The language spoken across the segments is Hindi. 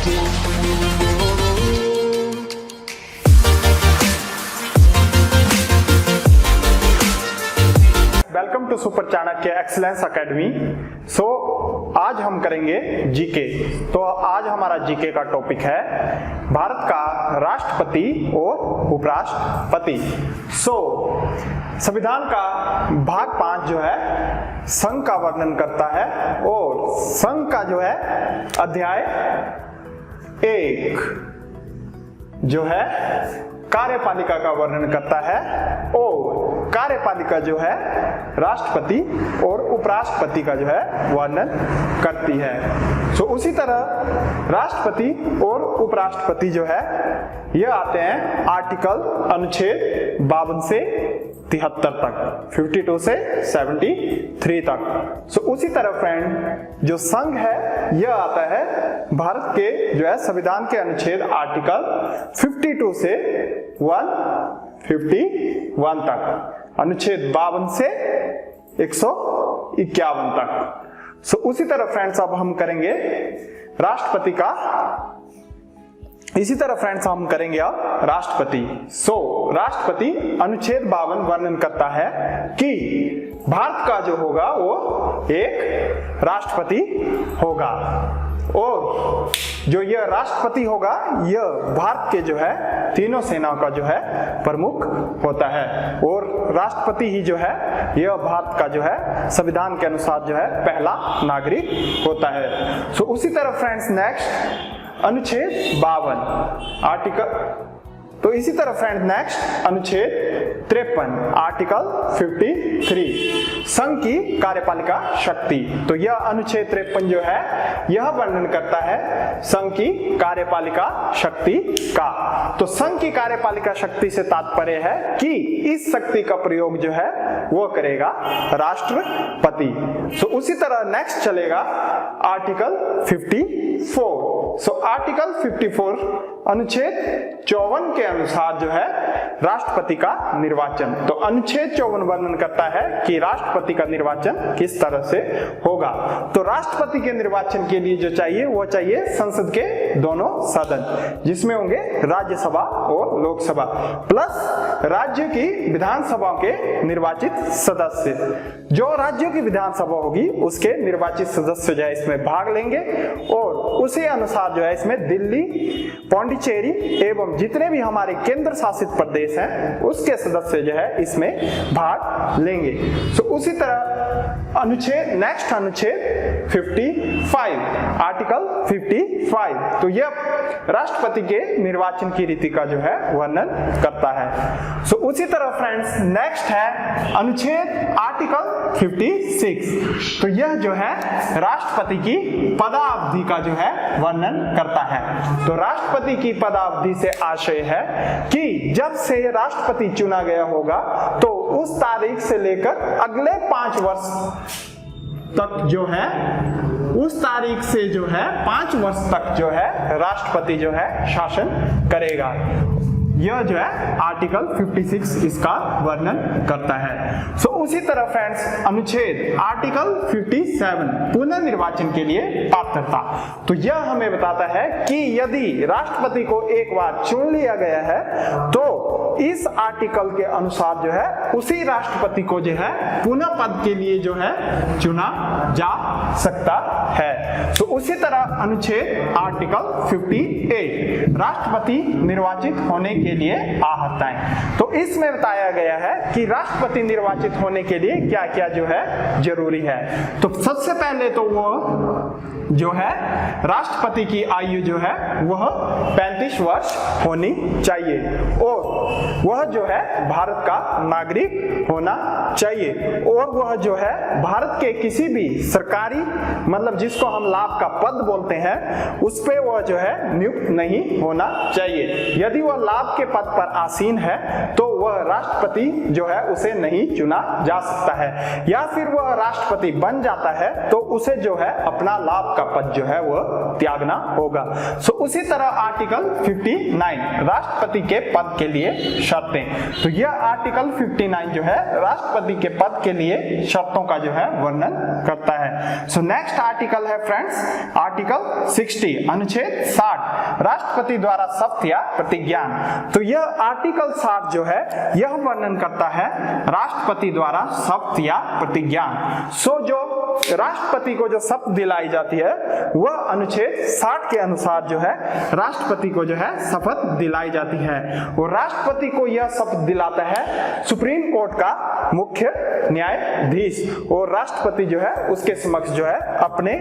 Welcome to Super Chanakya Excellence Academy. आज हम करेंगे जीके। तो आज हमारा जीके का टॉपिक है भारत का राष्ट्रपति और उपराष्ट्रपति। संविधान का भाग 5 जो है संघ का वर्णन करता है और संघ का जो है अध्याय 1 जो है कार्यपालिका का वर्णन करता है और कार्यपालिका जो है राष्ट्रपति और उपराष्ट्रपति का जो है वर्णन करती है। उसी तरह राष्ट्रपति और उपराष्ट्रपति जो है ये आते हैं आर्टिकल अनुच्छेद 52 से 73 तक, 52 से 73 तक। उसी तरह फ्रेंड जो संघ है यह आता है भारत के जो है संविधान के अनुच्छेद आर्टिकल 52 से 151 तक, अनुच्छेद 52 से 151 तक। उसी तरह फ्रेंड्स अब हम करेंगे राष्ट्रपति का, इसी तरह फ्रेंड्स हम करेंगे अब राष्ट्रपति। राष्ट्रपति अनुच्छेद 52 वर्णन करता है कि भारत का जो होगा वो एक राष्ट्रपति होगा और जो यह राष्ट्रपति होगा यह भारत के जो है तीनों सेनाओं का जो है प्रमुख होता है और राष्ट्रपति ही जो है यह भारत का जो है संविधान के अनुसार जो है पहला नागरिक होता है। उसी तरह फ्रेंड्स नेक्स्ट अनुच्छेद 52 आर्टिकल, तो इसी तरह फ्रेंड्स नेक्स्ट अनुच्छेद 53 आर्टिकल 53 संघ की कार्यपालिका शक्ति। तो यह अनुच्छेद 53 जो है यह वर्णन करता है संघ की कार्यपालिका शक्ति का। तो संघ की कार्यपालिका शक्ति से तात्पर्य है कि इस शक्ति का प्रयोग जो है वो करेगा राष्ट्रपति। उसी तरह नेक्स्ट चलेगा आर्टिकल 54। आर्टिकल 54 अनुच्छेद 54 के अनुसार जो है राष्ट्रपति का निर्वाचन। तो अनुच्छेद 54 वर्णन करता है कि राष्ट्रपति का निर्वाचन किस तरह से होगा। तो राष्ट्रपति के निर्वाचन के लिए जो चाहिए वो चाहिए संसद के दोनों सदन जिसमें होंगे राज्यसभा और लोकसभा प्लस राज्य की विधानसभा के निर्वाचित सदस्य। जो राज्यों की विधानसभा होगी उसके निर्वाचित सदस्य जो है इसमें भाग लेंगे और उसी अनुसार जो है इसमें दिल्ली, पौंडीचेरी एवं जितने भी हमारे केंद्र शासित प्रदेश हैं उसके सदस्य जो है इसमें भाग लेंगे। उसी तरह अनुच्छेद नेक्स्ट अनुच्छेद 55 आर्टिकल 55 तो यह राष्ट्रपति के निर्वाचन की रीति का जो है वर्णन करता है। उसी तरह फ्रेंड्स नेक्स्ट है अनुच्छेद आर्टिकल 56। तो यह जो है राष्ट्रपति की पदावधि का जो है वर्णन करता है। तो राष्ट्रपति की पदावधि से आशय है कि जब से राष्ट्रपति चुना गया होगा तो उस तारीख से लेकर अगले 5 वर्ष तक जो है उस तारीख से जो है 5 वर्ष तक जो है राष्ट्रपति जो है शासन करेगा। यह जो है आर्टिकल 56 इसका वर्णन करता है। उसी तरह फ्रेंड्स अनुच्छेद आर्टिकल 57 पुनर्निर्वाचन के लिए पात्रता। तो यह हमें बताता है कि यदि राष्ट्रपति को एक बार चुन लिया गया है तो इस आर्टिकल के अनुसार जो है उसी राष्ट्रपति को जो है पुनः पद के लिए जो है चुना जा सकता है। तो उसी तरह अनुच्छेद आर्टिकल 58 राष्ट्रपति निर्वाचित होने के लिए आहताएं। तो इसमें बताया गया है कि राष्ट्रपति निर्वाचित होने के लिए क्या क्या जो है जरूरी है। तो सबसे पहले तो वो जो है राष्ट्रपति की आयु जो है वह 35 वर्ष होनी चाहिए और वह जो है भारत का नागरिक होना चाहिए और वह जो है भारत के किसी भी सरकारी मतलब जिसको हम लाभ का पद बोलते हैं उस पे वह जो है नियुक्त नहीं होना चाहिए। यदि वह लाभ के पद पर आसीन है तो वह राष्ट्रपति जो है उसे नहीं चुना जा सकता है, या फिर वह राष्ट्रपति बन जाता है तो उसे जो है अपना लाभ का पद जो है वह त्यागना होगा। सो उसी तरह आर्टिकल 59 राष्ट्रपति के पद के लिए शर्तें, तो यह आर्टिकल 59 जो है राष्ट्रपति के पद के लिए शर्तों का जो है वर्णन करता है। सो नेक्स्ट आर्टिकल है फ्रेंड्स आर्टिकल 60 अनुच्छेद 60 राष्ट्रपति द्वारा शपथ या प्रतिज्ञान। तो यह आर्टिकल 60 जो है यह वर्णन करता है राष्ट्रपति द्वारा शपथ या प्रतिज्ञान। सो जो राष्ट्रपति को जो शपथ दिलाई जाती है वह अनुच्छेद 60 के अनुसार जो है राष्ट्रपति को जो है शपथ दिलाई जाती है, और राष्ट्रपति को यह शपथ दिलाता है सुप्रीम कोर्ट का मुख्य न्यायाधीश, और राष्ट्रपति जो है उसके समक्ष जो है अपने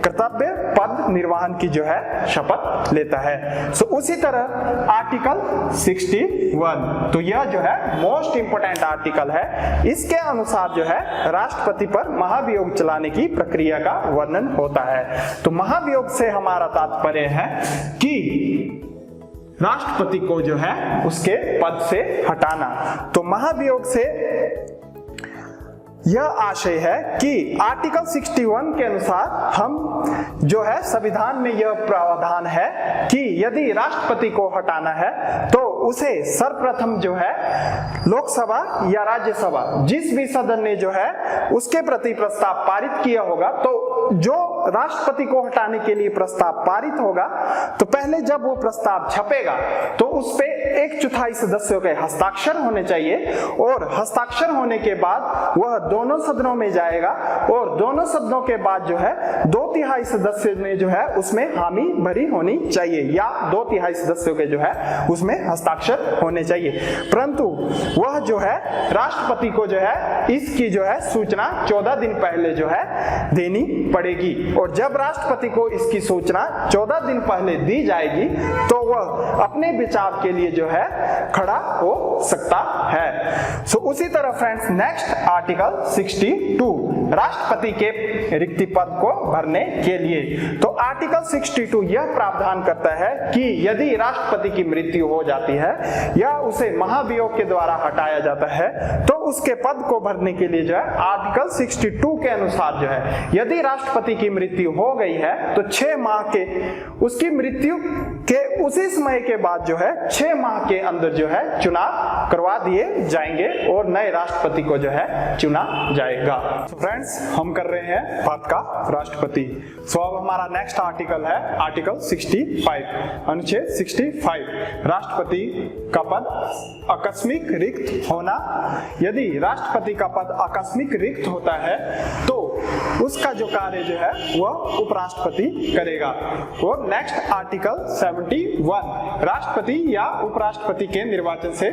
कर्तव्य पद निर्वहन की जो है शपथ लेता है। सो उसी तरह आर्टिकल 61 तो यह जो है मोस्ट इंपोर्टेंट आर्टिकल है, इसके अनुसार जो है राष्ट्रपति पर महाभियोग चलाने की प्रक्रिया का वर्णन होता है। तो महाभियोग से हमारा तात्पर्य है कि राष्ट्रपति को जो है उसके पद से हटाना। तो महाभियोग से यह आशय है कि आर्टिकल 61 के अनुसार हम जो है संविधान में यह प्रावधान है कि यदि राष्ट्रपति को हटाना है तो उसे सर्वप्रथम जो है लोकसभा या राज्यसभा जिस भी सदन ने जो है उसके प्रति प्रस्ताव पारित किया होगा, तो जो राष्ट्रपति को हटाने के लिए प्रस्ताव पारित होगा तो पहले जब वो प्रस्ताव छपेगा तो उस पे 1/4 सदस्यों के हस्ताक्षर होने चाहिए, और हस्ताक्षर होने के बाद वह दोनों सदनों में जाएगा, और दोनों सदनों के बाद जो है 2/3 सदस्य ने जो है उसमें हामी भरी होनी चाहिए, या 2/3 सदस्यों के जो है उसमें हस्ताक्षर होने चाहिए। परंतु वह जो है राष्ट्रपति को जो है इसकी जो है सूचना 14 दिन पहले जो है देनी पड़ेगी, और जब राष्ट्रपति को इसकी सूचना 14 दिन पहले दी जाएगी तो वह अपने बचाव के लिए जो है खड़ा हो सकता है। सो उसी तरह फ्रेंड्स नेक्स्ट आर्टिकल 62 राष्ट्रपति के रिक्ति पद को भरने के लिए। तो आर्टिकल 62 यह प्रावधान करता है कि यदि राष्ट्रपति की मृत्यु हो जाती है या उसे महाभियोग के द्वारा हटाया जाता है तो उसके पद को भरने के लिए जो है आर्टिकल 62 के अनुसार जो है यदि राष्ट्रपति की मृत्यु हो गई है तो 6 माह के उसकी मृत्यु के उसी समय के बाद जो है 6 माह के अंदर जो है चुनाव करवा दिए जाएंगे और नए राष्ट्रपति को जो है चुना जाएगा। फ्रेंड्स हम कर रहे हैं भारत का राष्ट्रपति। सो अब हमारा नेक्स्ट आर्टिकल है आर्टिकल 65 अनुच्छेद 65 राष्ट्रपति का पद आकस्मिक रिक्त होना। यदि राष्ट्रपति का पद आकस्मिक रिक्त होता है तो उसका जो कार्य जो है वह उपराष्ट्रपति करेगा। और नेक्स्ट आर्टिकल 71 राष्ट्रपति या उपराष्ट्रपति के निर्वाचन से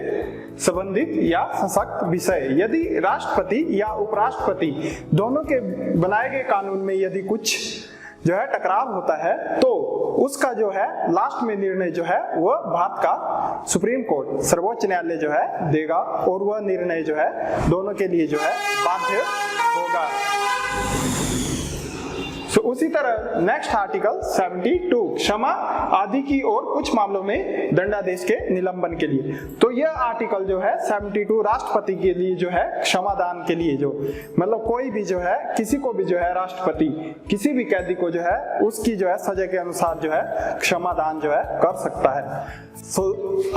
संबंधित या सशक्त विषय। यदि राष्ट्रपति या उपराष्ट्रपति दोनों के बनाए गए कानून में यदि कुछ जो है टकराव होता है तो उसका जो है लास्ट में निर्णय जो है वह भारत का सुप्रीम कोर्ट सर्वोच्च न्यायालय जो है देगा, और वह निर्णय जो है दोनों के लिए जो है बाध्य होगा। तो उसी तरह नेक्स्ट आर्टिकल 72 क्षमा आदि की और कुछ मामलों में दंडादेश के निलंबन के लिए। तो यह आर्टिकल जो है 72 राष्ट्रपति के लिए जो है क्षमादान के लिए, जो मतलब कोई भी जो है किसी को भी जो है राष्ट्रपति किसी भी कैदी को जो है उसकी जो है सजा के अनुसार जो है क्षमादान जो है कर सकता है। सो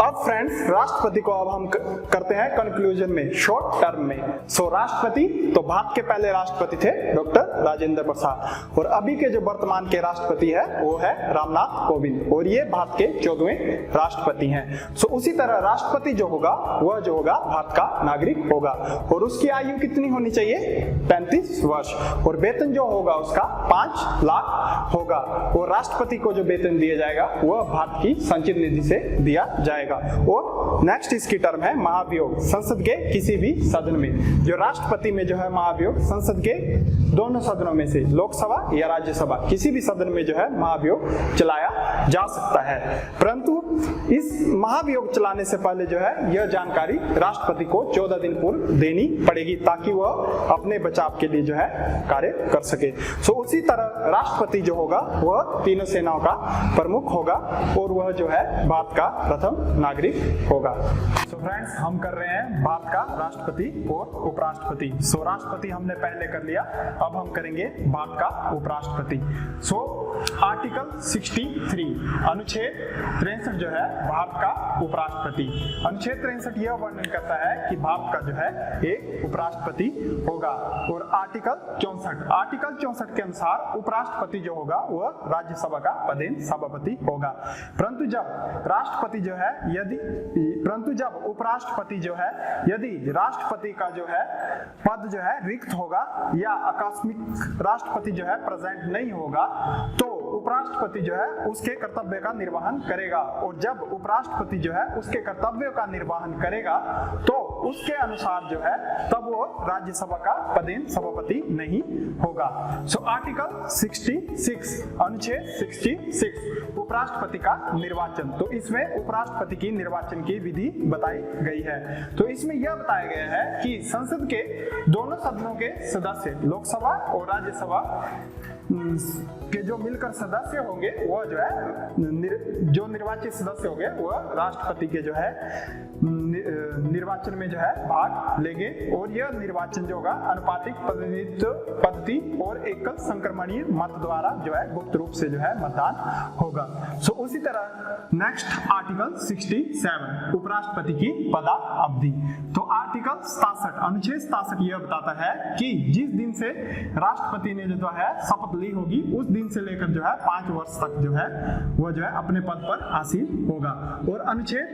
अब फ्रेंड्स राष्ट्रपति को अब हम करते हैं कंक्लूजन में शॉर्ट टर्म में। सो राष्ट्रपति तो भारत के पहले राष्ट्रपति थे डॉक्टर राजेंद्र प्रसाद, और अभी के जो वर्तमान के राष्ट्रपति है वो है रामनाथ कोविंद, और ये भारत के 14वें राष्ट्रपति हैं। सो उसी तरह राष्ट्रपति जो होगा वह जो होगा भारत का नागरिक होगा, और उसकी आयु कितनी होनी चाहिए 35 वर्ष, और वेतन जो होगा उसका 5 लाख होगा, और राष्ट्रपति को जो वेतन दिया जाएगा वह भारत की संचित निधि से दिया जाएगा। और नेक्स्ट इसकी टर्म है महाभियोग संसद के किसी भी सदन में। जो राष्ट्रपति में जो है महाभियोग संसद के दोनों सदनों में से लोकसभा या राज्यसभा किसी भी सदन में जो है महाभियोग चलाया जा सकता है, परंतु इस महाभियोग चलाने से पहले जो है यह जानकारी राष्ट्रपति को 14 दिन पूर्व देनी पड़ेगी ताकि वह अपने बचाव के लिए जो है कार्य कर सके। सो उसी उसी तरह राष्ट्रपति जो होगा वह तीनों सेनाओं का प्रमुख होगा और वह जो है भारत का प्रथम नागरिक होगा। सो फ्रेंड्स, हम कर रहे हैं भारत का राष्ट्रपति और उपराष्ट्रपति। सो राष्ट्रपति हमने पहले कर लिया, अब हम करेंगे भारत का उपराष्ट्रपति। सो आर्टिकल 63 अनुच्छेद 63 जो है भारत का उपराष्ट्रपति। अनुच्छेद 63 यह वर्णन करता है कि भारत का जो है एक उपराष्ट्रपति होगा। और आर्टिकल 64 के अनुसार उपराष्ट्रपति जो होगा वह राज्यसभा का पदेन सभापति होगा। परंतु जब उपराष्ट्रपति जो है यदि राष्ट्रपति का जो है पद जो है रिक्त होगा या आकस्मिक राष्ट्रपति जो है प्रेजेंट नहीं होगा तो उपराष्ट्रपति जो है उसके कर्तव्य का निर्वहन करेगा। और जब उपराष्ट्रपति जो है उसके कर्तव्यों का निर्वहन करेगा तो उसके अनुसार जो है तब वो राज्यसभा का पदेन सभापति नहीं होगा। सो आर्टिकल 66 अनुच्छेद 66 उपराष्ट्रपति का निर्वाचन। तो इसमें उपराष्ट्रपति की निर्वाचन की विधि बताई गई है। तो इसमें यह बताया गया है कि संसद के दोनों सदनों के सदस्य, लोकसभा और राज्यसभा के जो मिलकर सदस्य होंगे वह जो है जो निर्वाचित सदस्य होंगे वह राष्ट्रपति के जो है निर्वाचन में जो है भाग लेंगे। और यह निर्वाचन जो होगा अनुपातिक प्रतिनिधित्व पद्धति और एकल संक्रमणीय मत द्वारा जो है गुप्त रूप से जो है मतदान होगा। सो उसी तरह नेक्स्ट आर्टिकल 67 उपराष्ट्रपति की पदावधि। तो आर्टिकल 67 अनुच्छेद 67 यह बताता है कि जिस दिन से राष्ट्रपति ने जो है शपथ ली होगी उस दिन से लेकर जो है 5 वर्ष तक जो है वह जो है अपने पद पर आसीन होगा। और अनुच्छेद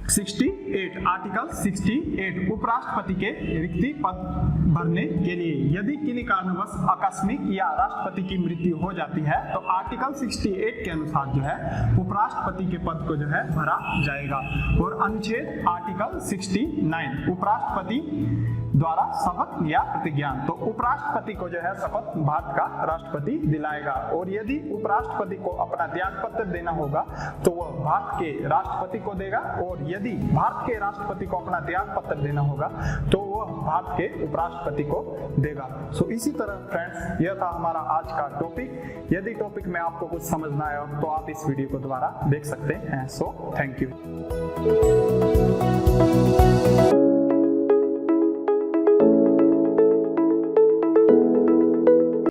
68 आर्टिकल 68 उपराष्ट्रपति के रिक्ति पद भरने के लिए यदि किन्हीं कारणवश आकस्मिक या राष्ट्रपति की मृत्यु हो जाती है तो आर्टिकल 68 के अनुसार जो है उपराष्ट्रपति के पद को जो है भरा जाएगा। और अनुच्छेद आर्टिकल 69 उपराष्ट्रपति द्वारा शपथ या प्रतिज्ञान। तो उपराष्ट्रपति को जो है शपथ भारत का राष्ट्रपति दिलाएगा। और यदि उपराष्ट्रपति को अपना त्याग पत्र देना होगा तो वह भारत के राष्ट्रपति को देगा। और यदि भारत के राष्ट्रपति को अपना त्याग पत्र देना होगा तो वह भारत के उपराष्ट्रपति को देगा। सो इसी तरह फ्रेंड्स यह था हमारा आज का टॉपिक। यदि टॉपिक में आपको कुछ समझ ना आया तो आप इस वीडियो को दोबारा देख सकते हैं। So thank you.